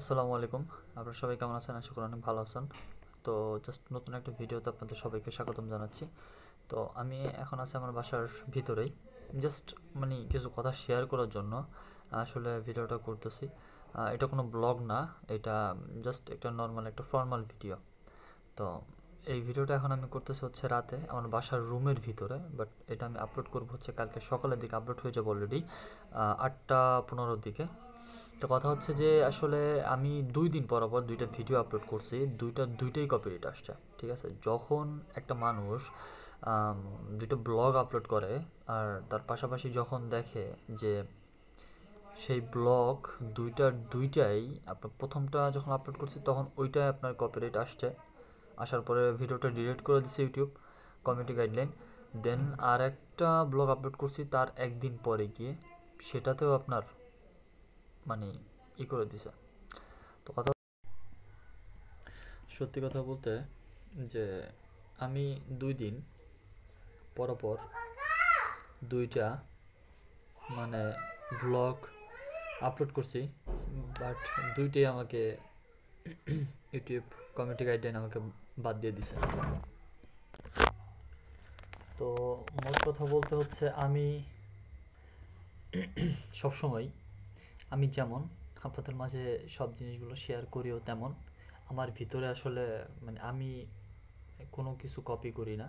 আসসালামু আলাইকুম। আপনারা সবাই কেমন আছেন? আশা করি অনেক ভালো আছেন। তো জাস্ট নতুন একটা ভিডিওতে আপনাদের সবাইকে স্বাগতম জানাচ্ছি। তো আমি এখন আছি আমার বাসার ভিতরেই। জাস্ট কিছু কথা শেয়ার করার জন্য আসলে ভিডিওটা করতেছি। এটা কোনো ব্লগ না, এটা জাস্ট একটা নর্মাল একটা ফর্মাল ভিডিও। তো এই ভিডিওটা এখন আমি করতেছি হচ্ছে রাতে আমার বাসার রুমের ভিতরে, বাট এটা আমি আপলোড করবো হচ্ছে কালকে সকালের দিকে। আপলোড হয়ে যাবে অলরেডি 8টা 15-র দিকে। তো কথা হচ্ছে যে আসলে আমি 2 দিন পর পর দুইটা ভিডিও আপলোড করছি, দুইটাই কপিরাইট আসছে। ঠিক আছে, যখন একটা মানুষ দুটো ব্লগ আপলোড করে আর তার পাশাপাশি যখন দেখে যে সেই ব্লগ দুইটাই আপনার প্রথমটা যখন আপলোড করছি তখন ওইটাই আপনার কপিরাইট আসছে, আসার পরে ভিডিওটা ডিলিট করে দিচ্ছে ইউটিউব কমিউনিটি গাইডলাইন। দেন আর একটা ব্লগ আপলোড করছি তার একদিন পরে গিয়ে সেটাতেও আপনার মানে করে দিছে। তো কথা, সত্যি কথা বলতে যে আমি 2 দিন পরপর দুইটা মানে ব্লগ আপলোড করছি, বাট দুইটাই আমাকে ইউটিউব কমিউনিটি গাইডলাইন আমাকে বাদ দিয়ে দিছে। তো মোট কথা বলতে হচ্ছে আমি সবসময় আমি যেমন আপনাদের মাঝে সব জিনিসগুলো শেয়ার করিও তেমন আমার ভিতরে আসলে আমি কোনো কিছু কপি করি না,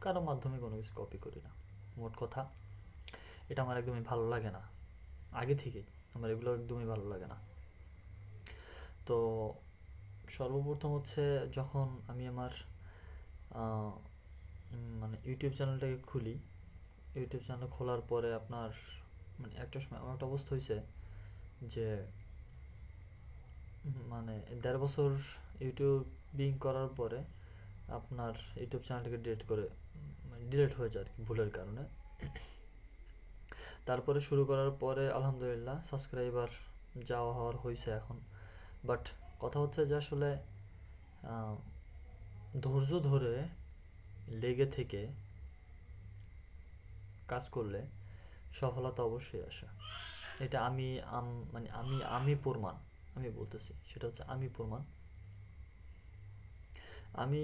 কারো মাধ্যমে কোনো কিছু কপি করি না। মোট কথা এটা আমার একদমই ভালো লাগে না, আগে থেকেই আমার এগুলো একদমই ভালো লাগে না। তো সর্বপ্রথম হচ্ছে যখন আমি আমার ইউটিউব চ্যানেলটাকে খুলি, ইউটিউব চ্যানেল খোলার পরে আপনার একটা সময় আমার একটা অবস্থা হয়েছে যে 1.5 বছর ইউটিউবিং করার পরে আপনার ইউটিউব চ্যানেলটাকে ডিলিট হয়ে যায় আর কি, ভুলের কারণে। তারপরে শুরু করার পরে আলহামদুলিল্লাহ সাবস্ক্রাইবার যাওয়া হওয়ার হয়েছে এখন। বাট কথা হচ্ছে যে আসলে ধৈর্য ধরে লেগে থেকে কাজ করলে সফলতা অবশ্যই আসে। এটা আমি আমি প্রমাণ। আমি বলতেছি সেটা হচ্ছে আমি প্রমাণ। আমি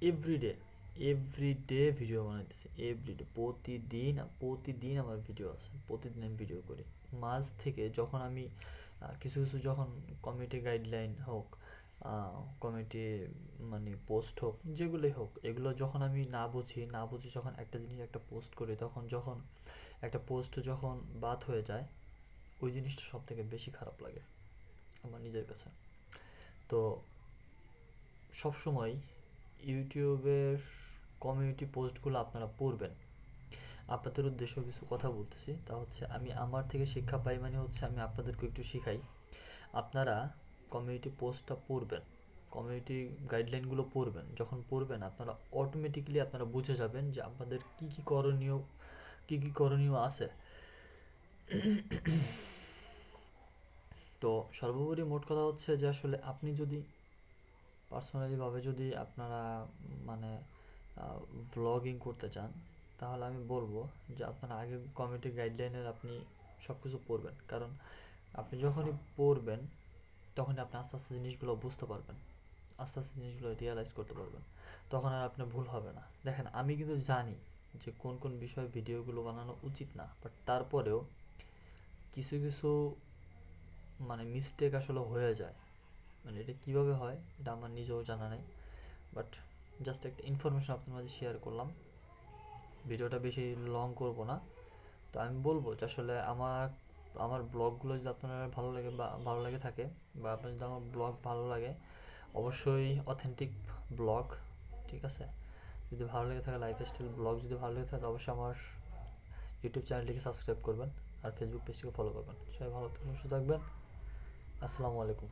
এভরিডে এভরিডে ভিডিও বানাইতেছি, এভরিডে প্রতিদিন প্রতিদিন আমার ভিডিও আছে, প্রতিদিন আমি ভিডিও করি। মাঝ থেকে যখন আমি কিছু কিছু যখন কমিউনিটি গাইডলাইন হোক, কমিউনিটি পোস্ট হোক, যেগুলোই হোক, এগুলো যখন আমি না বুঝি যখন একটা জিনিস একটা পোস্ট করি, তখন যখন একটা পোস্ট যখন বাদ হয়ে যায়, ওই জিনিসটা সব থেকে বেশি খারাপ লাগে আমার নিজের কাছে। তো সবসময় ইউটিউবের কমিউনিটি পোস্টগুলো আপনারা পড়বেন। আপনাদের উদ্দেশ্য কিছু কথা বলতেছি, তা হচ্ছে আমি আমার থেকে শিক্ষা পাই, হচ্ছে আমি আপনাদেরকে একটু শিখাই। আপনারা কমিউনিটি পোস্টটা পড়বেন, কমিউনিটি গাইডলাইনগুলো পড়বেন। যখন পড়বেন আপনারা অটোমেটিক্যালি আপনারা বুঝে যাবেন যে আপনাদের কি কি করণীয় আছে। তো সর্বোপরি মোট কথা হচ্ছে যে আসলে আপনি যদি পার্সোনালি ভাবে যদি আপনারা মানে ভ্লগিং করতে চান, তাহলে আমি বলবো যে আপনারা আগে কমিউনিটি গাইডলাইনের আপনি সব কিছু পড়বেন। কারণ আপনি যখনই পড়বেন তখনই আপনি আস্তে আস্তে জিনিসগুলো বুঝতে পারবেন, আস্তে আস্তে জিনিসগুলো রিয়েলাইজ করতে পারবেন। তখন আর আপনার ভুল হবে না। দেখেন, আমি কিন্তু জানি যে কোন কোন বিষয়ে ভিডিওগুলো বানানো উচিত না, বাট তারপরেও কিছু কিছু মিস্টেক আসলে হয়ে যায়। এটা কিভাবে হয় এটা আমার নিজেও জানা নেই, বাট জাস্ট একটা ইনফরমেশন আপনার মাঝে শেয়ার করলাম। ভিডিওটা বেশি লং করব না। তো আমি বলবো যে আসলে আমার আমার ব্লগগুলো যদি আপনার ভালো লাগে থাকে, বা আপনার যদি আমার ব্লগ ভালো লাগে, অবশ্যই অথেন্টিক ব্লগ, ঠিক আছে, যদি ভালো লেগে থাকে, লাইফস্টাইল ব্লগ যদি ভালো লেগে থাকে, অবশ্যই আমার ইউটিউব চ্যানেলটিকে সাবস্ক্রাইব করবেন আর ফেসবুক পেজটিকে ফলো করবেন। সবাই ভালো থাকবেন, সুস্থ থাকবেন। আসসালামু আলাইকুম।